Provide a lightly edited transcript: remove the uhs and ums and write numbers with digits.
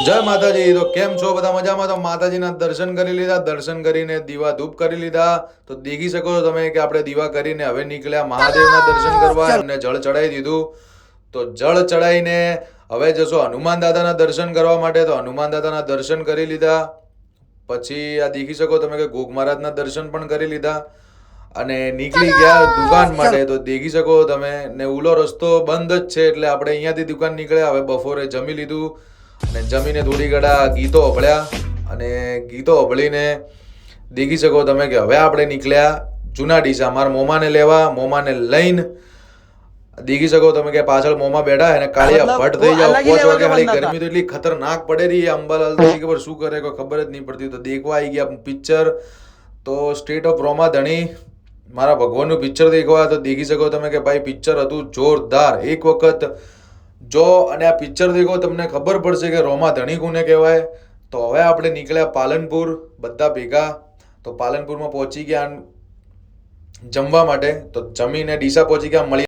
જય માતાજી. તો કેમ છો બધા? મજામાં? તો માતાજીના દર્શન કરી લીધા, દર્શન કરીને દીવા ધૂપ કરી લીધા. તો દેખી શકો છો તમે કે આપણે દીવા કરીને હવે નીકળ્યા મહાદેવના દર્શન કરવા. એમને જળ ચડાવી દીધું. તો જળ ચડાવીને હવે જશો હનુમાન દાદાના દર્શન કરવા માટે. તો હનુમાન દાદાના દર્શન કરી લીધા. પછી આ દેખી શકો તમે કે ગોગ મહારાજના દર્શન પણ કરી લીધા અને નીકળી ગયા દુકાન માટે. તો દેખી શકો તમે ને ઉલો રસ્તો બંધ જ છે એટલે આપણે અહીંયાથી દુકાન નીકળ્યા. હવે બપોરે જમી લીધું અને જમીને થોડી ઘડા ગીતો અભળ્યા અને ગીતો અભળીને દેખી શકો તમે કે હવે આપણે નીકળ્યા જૂના ડીસા મારા મોમાને લેવા. મોમાને લઈને દેખી શકો તમે કે પાછળ મોમા બેઠા અને કાળિયા ભટ્ટ થઈ જાવ. 5 વાગે હાલી ગરમી તો એટલી ખતરનાક પડે રહી. અંબાલાલ તો ખબર શું કરે કોઈ ખબર જ નહીં પડતી. તો દેખવા આવી ગયા પિક્ચર. તો સ્ટેટ ઓફ રોમા ધણી મારા ભગવાનનું પિક્ચર દેખવા. તો દેખી શકો તમે કે ભાઈ પિક્ચર હતું જોરદાર. એક વખત જો અને આ પિક્ચર દેખો તમને ખબર પડશે કે રોમા ધણી કોને કહેવાય. તો હવે આપણે નીકળ્યા પાલનપુર બધા ભેગા. તો પાલનપુરમાં પહોંચી ગયા જમવા માટે. તો જમીને ડીસા પહોંચી ગયા. મળી